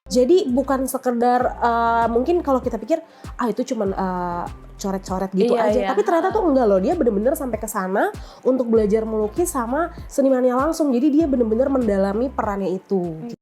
Jadi bukan sekedar mungkin kalau kita pikir itu cuman coret-coret gitu aja. Iya. Tapi ternyata tuh enggak loh, dia bener-bener sampai ke sana untuk belajar melukis sama senimannya langsung. Jadi dia bener-bener mendalami perannya itu.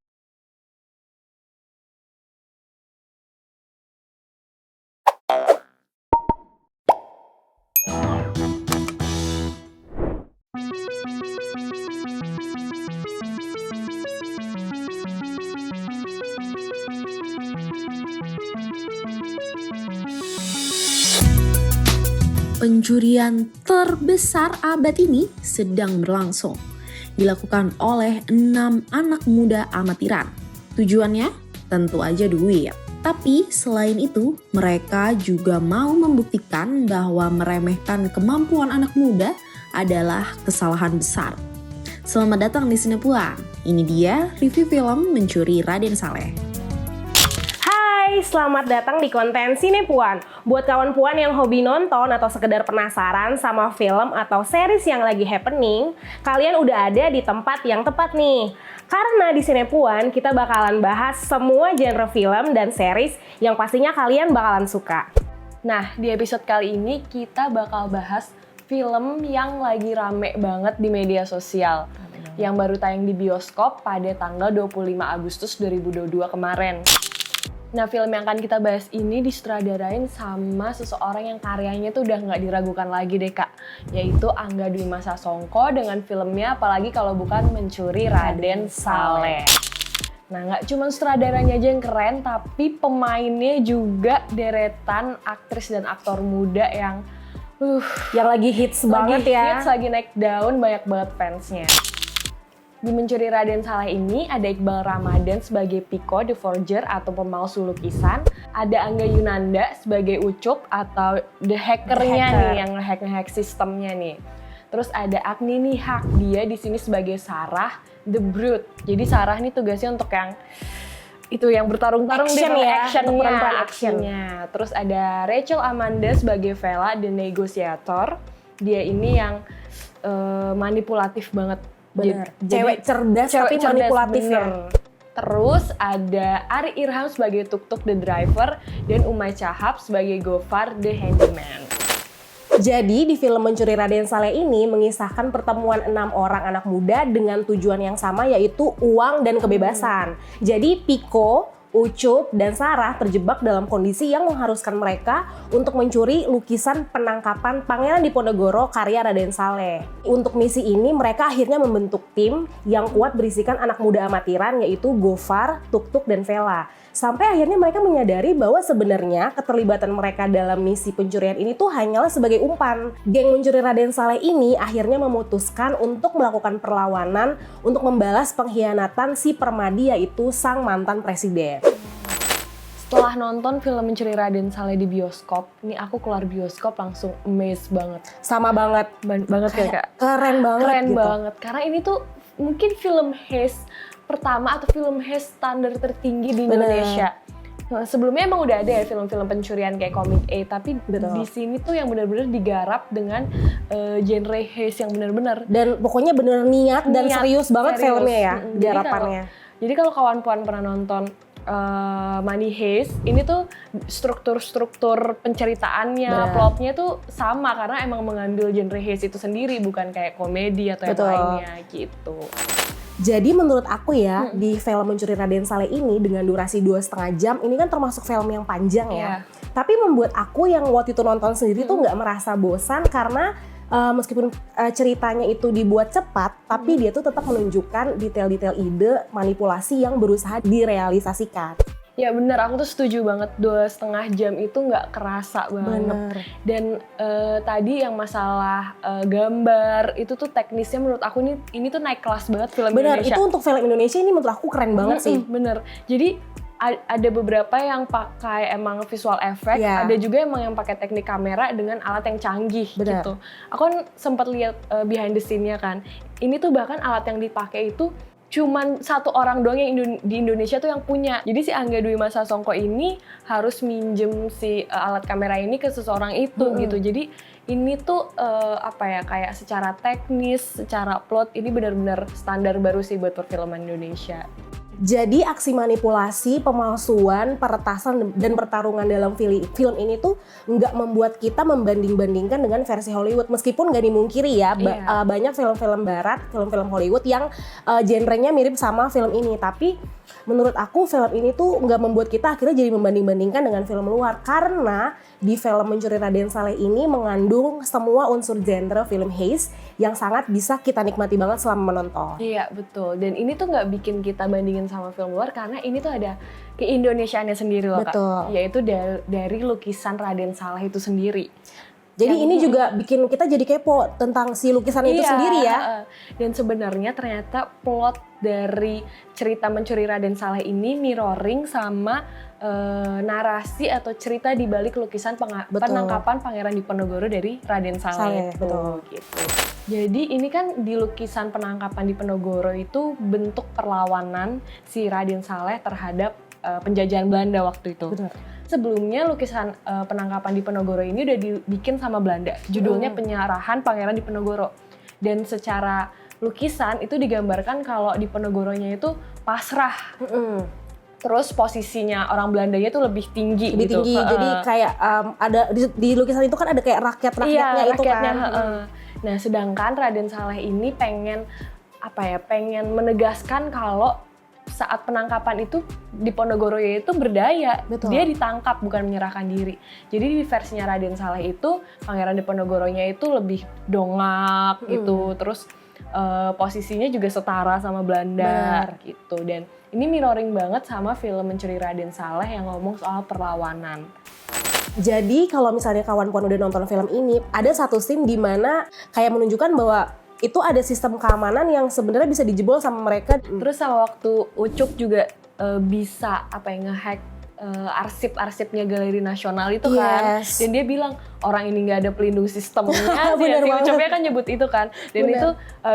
Pencurian terbesar abad ini sedang berlangsung. Dilakukan oleh 6 anak muda amatiran. Tujuannya tentu aja duit. Tapi selain itu, mereka juga mau membuktikan bahwa meremehkan kemampuan anak muda adalah kesalahan besar. Selamat datang di Sinepuan. Ini dia review film Mencuri Raden Saleh. Hai, selamat datang di konten Sinepuan. Buat kawan puan yang hobi nonton atau sekedar penasaran sama film atau series yang lagi happening, kalian udah ada di tempat yang tepat nih. Karena di Sinepuan kita bakalan bahas semua genre film dan series yang pastinya kalian bakalan suka. Nah, di episode kali ini kita bakal bahas film yang lagi rame banget di media sosial. Yang baru tayang di bioskop pada tanggal 25 Agustus 2022 kemarin. Nah, film yang akan kita bahas ini disutradarain sama seseorang yang karyanya tuh udah nggak diragukan lagi deh Kak, yaitu Angga Dwi Masa Songko dengan filmnya apalagi kalau bukan Mencuri Raden Saleh. Nah, nggak cuma sutradaranya aja yang keren, tapi pemainnya juga deretan aktris dan aktor muda yang lagi hits banget ya. hits, lagi naik daun, banyak banget fansnya. Di Mencuri Raden Saleh ini ada Iqbal Ramadan sebagai Piko the Forger atau pemalsu lukisan, ada Angga Yunanda sebagai Ucup atau the hackernya nih yang ngehack sistemnya nih. Terus ada Agni Nihak, dia di sini sebagai Sarah the Brute. Jadi Sarah nih tugasnya untuk yang itu yang bertarung-tarung Action di ya, actionnya. Terus ada Rachel Amanda sebagai Vela the Negotiator. Dia ini yang manipulatif banget. Bener. Cewek cerdas tapi manipulatif ya. Terus ada Ari Irham sebagai Tuk-Tuk the Driver dan Umay Chahab sebagai Gofar the Handyman. Jadi di film Mencuri Raden Saleh ini mengisahkan pertemuan 6 orang anak muda dengan tujuan yang sama, yaitu uang dan kebebasan. Jadi Piko, Ucup, dan Sarah terjebak dalam kondisi yang mengharuskan mereka untuk mencuri lukisan penangkapan Pangeran Diponegoro karya Raden Saleh. Untuk misi ini mereka akhirnya membentuk tim yang kuat berisikan anak muda amatiran, yaitu Gofar, Tuk-Tuk, dan Vela. Sampai akhirnya mereka menyadari bahwa sebenarnya keterlibatan mereka dalam misi pencurian ini tuh hanyalah sebagai umpan. Geng Mencuri Raden Saleh ini akhirnya memutuskan untuk melakukan perlawanan untuk membalas pengkhianatan si Permadi, yaitu sang mantan presiden. Setelah nonton film Mencuri Raden Saleh di bioskop, ini aku keluar bioskop langsung amazed banget. Sama banget. Banget ya Kak? Keren banget Keren gitu. banget, karena ini tuh mungkin film heist pertama atau film heist standar tertinggi di Indonesia. Nah, sebelumnya emang udah ada ya film-film pencurian kayak Comic A, tapi di sini tuh yang benar-benar digarap dengan genre heist yang benar-benar. Dan pokoknya bener niat dan serius banget filmnya ya, garapannya. Jadi kalau kawan puan pernah nonton Money Heist, ini tuh struktur penceritaannya, plotnya tuh sama karena emang mengambil genre heist itu sendiri, bukan kayak komedi atau yang lainnya gitu. Jadi menurut aku ya, di film Mencuri Raden Saleh ini dengan durasi 2,5 jam, ini kan termasuk film yang panjang ya. Tapi membuat aku yang waktu itu nonton sendiri tuh nggak merasa bosan karena meskipun ceritanya itu dibuat cepat, tapi dia tuh tetap menunjukkan detail-detail ide manipulasi yang berusaha direalisasikan. Ya bener, aku tuh setuju banget, 2,5 jam itu nggak kerasa banget. Dan tadi yang masalah gambar, itu tuh teknisnya menurut aku ini tuh naik kelas banget film Indonesia. Bener, itu untuk film Indonesia ini menurut aku keren banget sih. Bener, jadi ada beberapa yang pakai emang visual effect, ada juga emang yang pakai teknik kamera dengan alat yang canggih gitu. Aku kan sempat lihat behind the scene-nya kan, ini tuh bahkan alat yang dipakai itu cuman satu orang doang yang di Indonesia tuh yang punya. Jadi si Angga Dwi Masa Songko ini harus minjem si alat kamera ini ke seseorang itu gitu. Jadi ini tuh kayak secara teknis, secara plot ini benar-benar standar baru sih buat perfilman Indonesia. Jadi aksi manipulasi, pemalsuan, peretasan dan pertarungan dalam film ini tuh nggak membuat kita membanding-bandingkan dengan versi Hollywood. Meskipun nggak dimungkiri ya, banyak film-film barat, film-film Hollywood yang genrenya mirip sama film ini. Tapi menurut aku film ini tuh nggak membuat kita akhirnya jadi membanding-bandingkan dengan film luar. Karena di film Mencuri Raden Saleh ini mengandung semua unsur genre film heist yang sangat bisa kita nikmati banget selama menonton. Iya betul, dan ini tuh nggak bikin kita bandingin sama film luar karena ini tuh ada keindonesiaannya sendiri loh Betul. Kak. Yaitu dari lukisan Raden Saleh itu sendiri. Jadi ini juga bikin kita jadi kepo tentang si lukisan itu sendiri ya. Dan sebenarnya ternyata plot dari cerita Mencuri Raden Saleh ini mirroring sama narasi atau cerita di balik lukisan penangkapan Pangeran Diponegoro dari Raden Saleh. Betul. Gitu. Jadi ini kan di lukisan penangkapan Diponegoro itu bentuk perlawanan si Raden Saleh terhadap penjajahan Belanda waktu itu. Betul. Sebelumnya lukisan penangkapan Diponegoro ini udah dibikin sama Belanda. Judulnya Penyerahan Pangeran Diponegoro. Dan secara lukisan itu digambarkan kalau Diponegoronya itu pasrah. Terus posisinya orang Belandanya itu lebih tinggi. Lebih tinggi. Jadi kayak ada di lukisan itu kan ada kayak rakyat-rakyatnya itu kan. Nah, sedangkan Raden Saleh ini pengen menegaskan kalau saat penangkapan itu Diponegoro itu berdaya. Betul. Dia ditangkap bukan menyerahkan diri. Jadi di versinya Raden Saleh itu Pangeran Diponegoronya itu lebih dongak gitu. Terus posisinya juga setara sama Belanda gitu. Dan ini mirroring banget sama film Mencuri Raden Saleh yang ngomong soal perlawanan. Jadi kalau misalnya kawan-kawan udah nonton film ini, ada satu scene di mana kayak menunjukkan bahwa itu ada sistem keamanan yang sebenarnya bisa dijebol sama mereka. Terus sama waktu Ucup juga bisa ngehack arsip-arsipnya Galeri Nasional itu kan. Dan dia bilang orang ini nggak ada pelindung sistemnya. Bener si banget. Ucupnya kan nyebut itu kan. Dan itu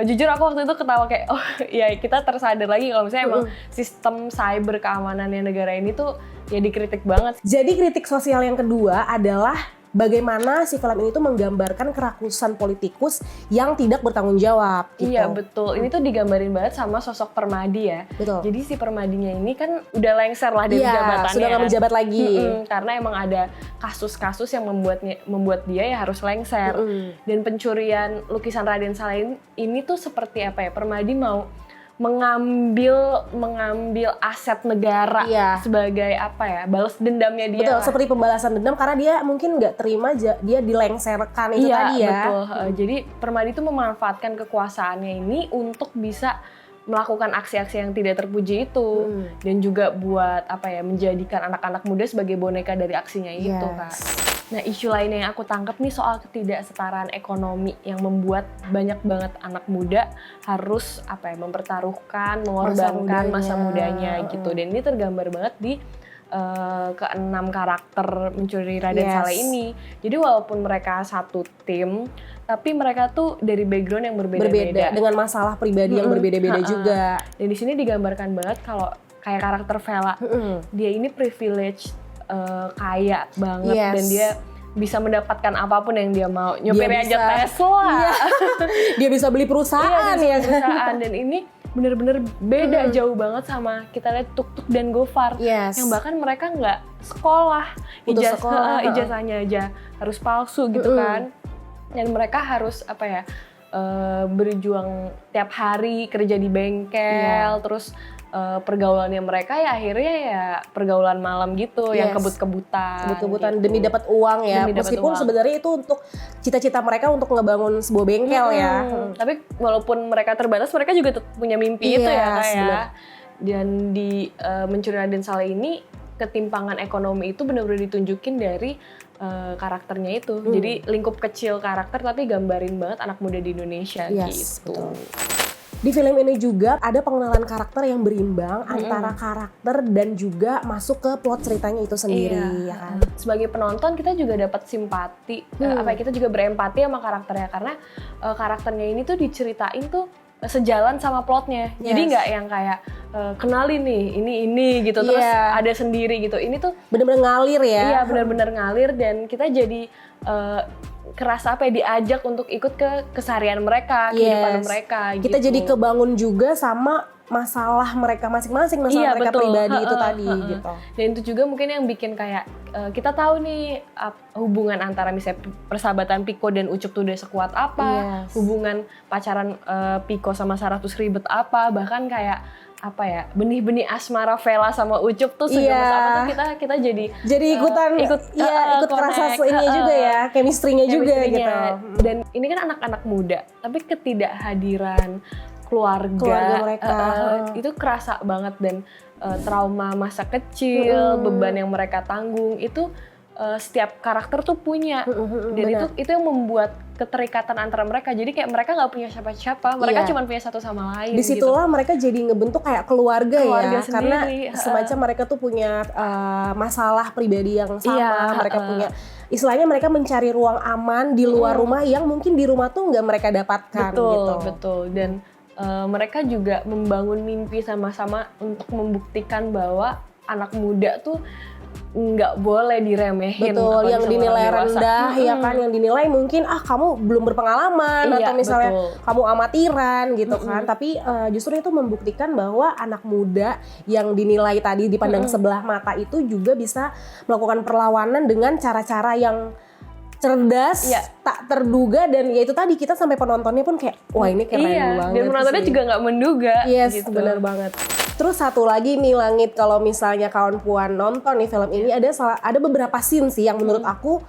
jujur aku waktu itu ketawa kayak oh ya kita tersadar lagi kalau misalnya emang sistem cyber keamanannya negara ini tuh ya dikritik banget. Jadi kritik sosial yang kedua adalah bagaimana si film ini tuh menggambarkan kerakusan politikus yang tidak bertanggung jawab. Gitu. Iya betul, ini tuh digambarin banget sama sosok Permadi ya. Betul. Jadi si Permadinya ini kan udah lengser lah dari jabatannya. Sudah nggak menjabat lagi. Karena emang ada kasus-kasus yang membuat dia ya harus lengser. Dan pencurian lukisan Raden Saleh ini tuh seperti Permadi mau mengambil aset negara sebagai balas dendamnya dia. Betul, seperti pembalasan dendam karena dia mungkin nggak terima dia dilengserkan itu tadi ya. Betul. Jadi Permadi itu memanfaatkan kekuasaannya ini untuk bisa melakukan aksi-aksi yang tidak terpuji itu dan juga buat menjadikan anak-anak muda sebagai boneka dari aksinya itu kan. Nah, isu lainnya yang aku tangkap nih soal ketidaksetaraan ekonomi yang membuat banyak banget anak muda harus mempertaruhkan, mengorbankan masa mudanya gitu. Dan ini tergambar banget di ke-6 karakter Mencuri Raden Saleh ini. Jadi walaupun mereka satu tim, tapi mereka tuh dari background yang berbeda-beda. Dengan masalah pribadi yang berbeda-beda juga. Dan di sini digambarkan banget kalau kayak karakter Vela, dia ini privilege kaya banget dan dia bisa mendapatkan apapun yang dia mau. Nyopir aja Tesla. Dia bisa beli perusahaan perusahaan. Dan ini bener-bener beda jauh banget sama kita lihat Tuk-Tuk dan Gofar yang bahkan mereka nggak sekolah, ijazahnya aja harus palsu gitu kan. Dan mereka harus berjuang tiap hari kerja di bengkel, terus pergaulannya mereka ya akhirnya ya pergaulan malam gitu yang kebut-kebutan gitu. Demi dapat uang ya. Meskipun sebenarnya itu untuk cita-cita mereka untuk ngebangun sebuah bengkel ya. Tapi walaupun mereka terbatas, mereka juga punya mimpi itu ya. Dan di Mencuri Raden Saleh ini ketimpangan ekonomi itu benar-benar ditunjukin dari karakternya itu. Jadi lingkup kecil karakter tapi gambarin banget anak muda di Indonesia gitu. Betul. Di film ini juga ada pengenalan karakter yang berimbang antara karakter dan juga masuk ke plot ceritanya itu sendiri ya kan. Sebagai penonton kita juga dapat simpati, kita juga berempati sama karakternya karena karakternya ini tuh diceritain tuh sejalan sama plotnya. Jadi nggak yang kayak kenalin nih ini gitu terus ada sendiri gitu. Ini tuh benar-benar ngalir ya. Iya, benar-benar ngalir dan kita jadi kerasa diajak untuk ikut ke keseharian mereka, kehidupan mereka gitu. Kita jadi kebangun juga sama masalah mereka masing-masing, masalah mereka betul. pribadi itu tadi gitu. Dan itu juga mungkin yang bikin kayak kita tahu nih hubungan antara misalnya persahabatan Piko dan Ucup tuh udah sekuat apa, hubungan pacaran Piko sama Sarah tuh ribet apa, bahkan kayak apa ya, benih-benih asmara Vela sama Ucup tuh segemes apa tuh kita jadi ikutan ikut kerasa ini juga ya, chemistry-nya juga gitu. Dan ini kan anak-anak muda, tapi ketidakhadiran keluarga mereka itu kerasa banget, dan trauma masa kecil, beban yang mereka tanggung itu setiap karakter tuh punya, dan itu yang membuat keterikatan antara mereka. Jadi kayak mereka nggak punya siapa-siapa, mereka cuma punya satu sama lain. Disitulah gitu. mereka jadi ngebentuk kayak keluarga ya, sendiri, karena semacam mereka tuh punya masalah pribadi yang sama, mereka punya istilahnya mereka mencari ruang aman di luar rumah yang mungkin di rumah tuh nggak mereka dapatkan. Betul. Dan mereka juga membangun mimpi sama-sama untuk membuktikan bahwa anak muda tuh nggak boleh diremehin. Betul, yang dinilai rendah ya kan, yang dinilai mungkin kamu belum berpengalaman atau misalnya kamu amatiran gitu kan. Tapi justru itu membuktikan bahwa anak muda yang dinilai tadi dipandang sebelah mata itu juga bisa melakukan perlawanan dengan cara-cara yang cerdas, tak terduga, dan ya itu tadi kita sampai penontonnya pun kayak wah ini keren banget. Dan penontonnya juga nggak menduga. Yes, gitu. benar banget. Terus satu lagi nih Langit, kalau misalnya kawan Puan nonton nih film ini ada beberapa scene sih yang menurut aku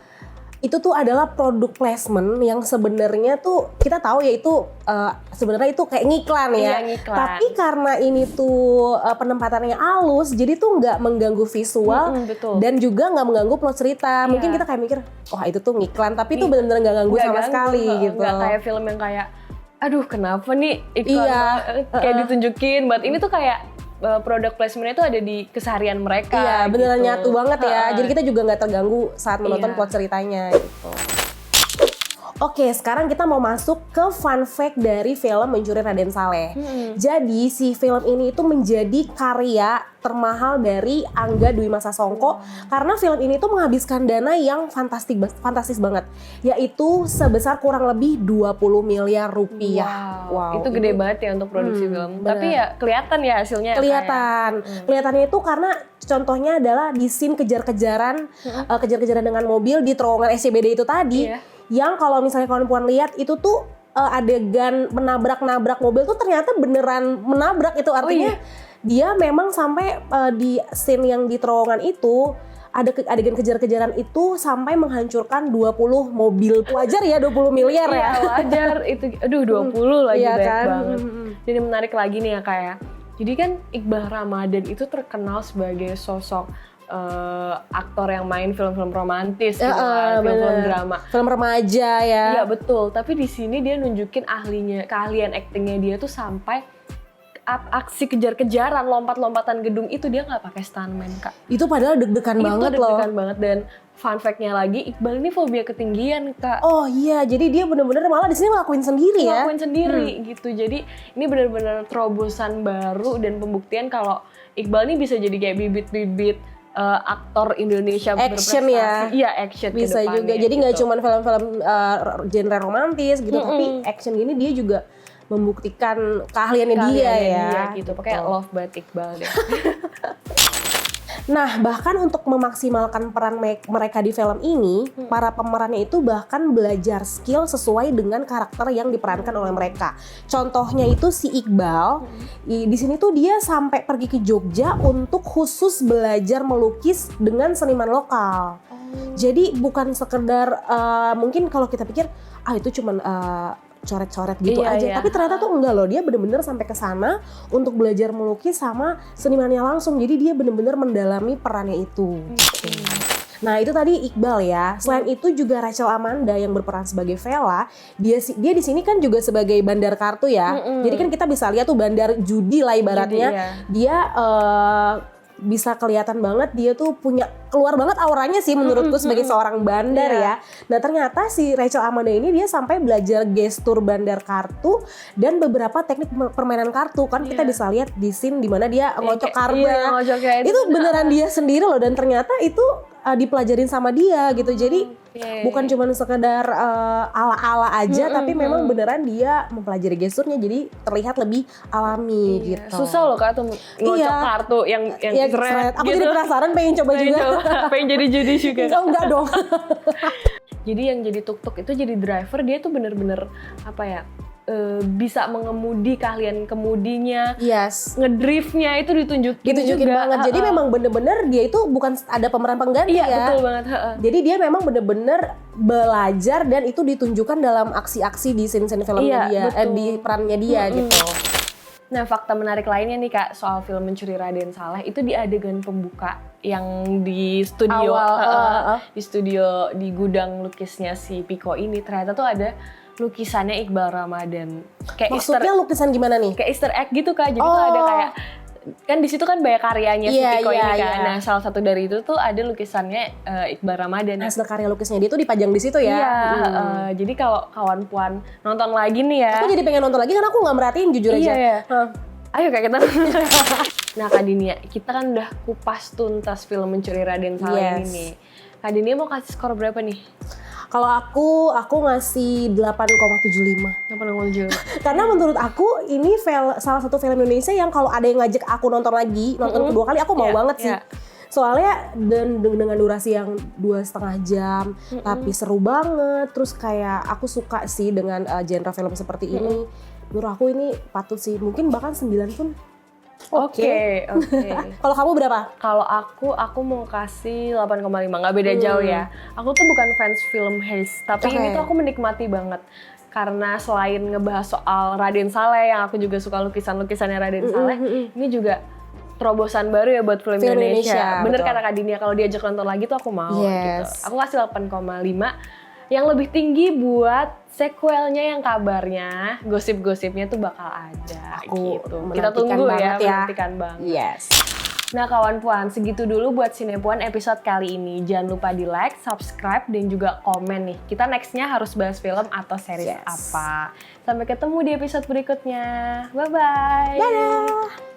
itu tuh adalah produk placement yang sebenarnya tuh kita tahu ya itu sebenarnya itu kayak ngiklan ya. Iya, ngiklan. Tapi karena ini tuh penempatannya halus, jadi tuh nggak mengganggu visual dan juga nggak mengganggu plot cerita. Mungkin kita kayak mikir, wah itu tuh ngiklan, tapi itu benar-benar nggak ganggu sama sekali gitu. Nggak kayak film yang kayak, aduh kenapa nih iklan kayak ditunjukin, buat ini tuh kayak produk placementnya itu ada di keseharian mereka. Iya, beneran gitu. nyatu banget ya. Jadi kita juga nggak terganggu saat menonton plot ceritanya gitu. Oke, sekarang kita mau masuk ke fun fact dari film Mencuri Raden Saleh. Jadi si film ini itu menjadi karya termahal dari Angga Dwi Masa Songko karena film ini tuh menghabiskan dana yang fantastis banget, yaitu sebesar kurang lebih 20 miliar rupiah. Wow, itu gede banget ya untuk produksi film. Bener. Tapi ya kelihatan ya hasilnya. Kelihatannya itu karena contohnya adalah di scene kejar-kejaran dengan mobil di terowongan SCBD itu tadi. Yang kalau misalnya kawan puan lihat itu tuh adegan menabrak mobil tuh ternyata beneran menabrak, itu artinya dia memang sampai di scene yang di terowongan itu ada adegan kejar-kejaran itu sampai menghancurkan 20 mobil. Wajar ya 20 miliar ya. Iya wajar itu, aduh 20 lagi banyak kan? banget. Jadi menarik lagi nih ya kayak. Jadi kan Iqbal Ramadan itu terkenal sebagai sosok aktor yang main film-film romantis gitu kan, film-film drama, film remaja ya. Iya betul, tapi di sini dia nunjukin keahlian aktingnya dia tuh sampai aksi kejar-kejaran, lompat-lompatan gedung itu dia nggak pakai stuntman Kak. Itu padahal deg-degan banget loh. Deg-degan banget, dan fun fact-nya lagi Iqbal ini fobia ketinggian Kak. Oh iya, jadi dia benar-benar malah di sini ngelakuin sendiri gitu. Jadi ini benar-benar terobosan baru dan pembuktian kalau Iqbal ini bisa jadi kayak bibit-bibit aktor Indonesia action ya. Iya, action bisa juga. Jadi nggak cuma film-film genre romantis gitu, tapi action gini dia juga membuktikan keahliannya dia gitu. Pakai love banget Iqbal deh. Nah, bahkan untuk memaksimalkan peran mereka di film ini, para pemerannya itu bahkan belajar skill sesuai dengan karakter yang diperankan oleh mereka. Contohnya itu si Iqbal, di sini tuh dia sampai pergi ke Jogja untuk khusus belajar melukis dengan seniman lokal. Jadi bukan sekedar mungkin kalau kita pikir itu cuman coret-coret gitu aja. Tapi ternyata tuh enggak loh, dia bener-bener sampai ke sana untuk belajar melukis sama senimannya langsung. Jadi dia bener-bener mendalami perannya itu. Nah itu tadi Iqbal ya. Selain itu juga Rachel Amanda yang berperan sebagai Vela, dia di sini kan juga sebagai bandar kartu ya. Jadi kan kita bisa lihat tuh bandar judi lah ibaratnya. Dia bisa kelihatan banget dia tuh punya keluar banget auranya sih menurutku sebagai seorang bandar ya. Nah ternyata si Rachel Amanda ini dia sampai belajar gestur bandar kartu dan beberapa teknik permainan kartu kan kita bisa lihat di scene dimana dia ngocok kartu ya. Itu beneran dia sendiri loh, dan ternyata itu dipelajarin sama dia gitu. Jadi Oke. bukan cuma sekedar ala-ala aja, tapi memang beneran dia mempelajari gesturnya, jadi terlihat lebih alami Iya. gitu. Susah loh Kak tuh ngocok Iya. kartu yang Iya, seret aku gitu. jadi penasaran, pengen coba Pengen juga. coba, pengen jadi judi juga. Enggak dong. Jadi yang jadi tuk-tuk itu jadi driver, dia tuh bener-bener apa ya, bisa mengemudi, keahlian kemudinya, Yes. ngedriftnya itu ditunjukin juga. banget. Jadi memang bener-bener dia itu bukan ada pemeran pengganti Iya ya. betul banget. Jadi dia memang bener-bener belajar dan itu ditunjukkan dalam aksi-aksi di scene-scene filmnya Iya, dia, betul. di perannya dia gitu. Nah, fakta menarik lainnya nih Kak soal film Mencuri Raden Saleh itu di adegan pembuka yang di studio, di studio di gudang lukisnya si Piko ini, ternyata tuh ada lukisannya Iqbal Ramadan. Kayak Maksudnya lukisan gimana nih? kayak Easter egg gitu Kak. Jadi tuh ada kayak, kan di situ kan banyak karyanya si Iya, Piko iya, ini kan. iya. Nah, salah satu dari itu tuh ada lukisannya Iqbal Ramadan. Hasil karya lukisnya dia tuh dipajang di situ ya. Iya, jadi kalau kawan puan nonton lagi nih ya. Aku jadi pengen nonton lagi karena aku nggak merhatiin jujur aja. Iya. Hah. Ayo Kak kita. Nah Kak Dinia, kita kan udah kupas tuntas film Mencuri Raden Saleh ini nih. Kak Dinia mau kasih skor berapa nih? Kalau aku ngasih 8,75. 8,7. Karena menurut aku ini salah satu film Indonesia yang kalau ada yang ngajak aku nonton lagi, nonton kedua kali aku mau Iya, banget sih. iya. Soalnya dengan durasi yang 2,5 jam, tapi seru banget. Terus kayak aku suka sih dengan genre film seperti ini. Menurut aku ini patut sih, mungkin bahkan 9 pun Oke. Kalau kamu berapa? Kalau aku mau kasih 8,5, nggak beda jauh ya. Aku tuh bukan fans film Heist, tapi Oke. ini tuh aku menikmati banget. Karena selain ngebahas soal Raden Saleh, yang aku juga suka lukisan-lukisannya Raden Saleh, ini juga terobosan baru ya buat film Film Indonesia. Indonesia, Bener betul. kata Kak Dinia, kalau diajak nonton lagi tuh aku mau gitu. Yes. Aku kasih 8,5. Yang lebih tinggi buat sequelnya yang kabarnya, gosip-gosipnya tuh bakal ada Aku gitu. Kita menantikan tunggu ya, banget ya. menantikan banget. Yes. Nah kawan puan, segitu dulu buat Sinepuan episode kali ini. Jangan lupa di like, subscribe, dan juga komen nih. Kita nextnya harus bahas film atau series Yes. apa. Sampai ketemu di episode berikutnya. Bye-bye. Dadah.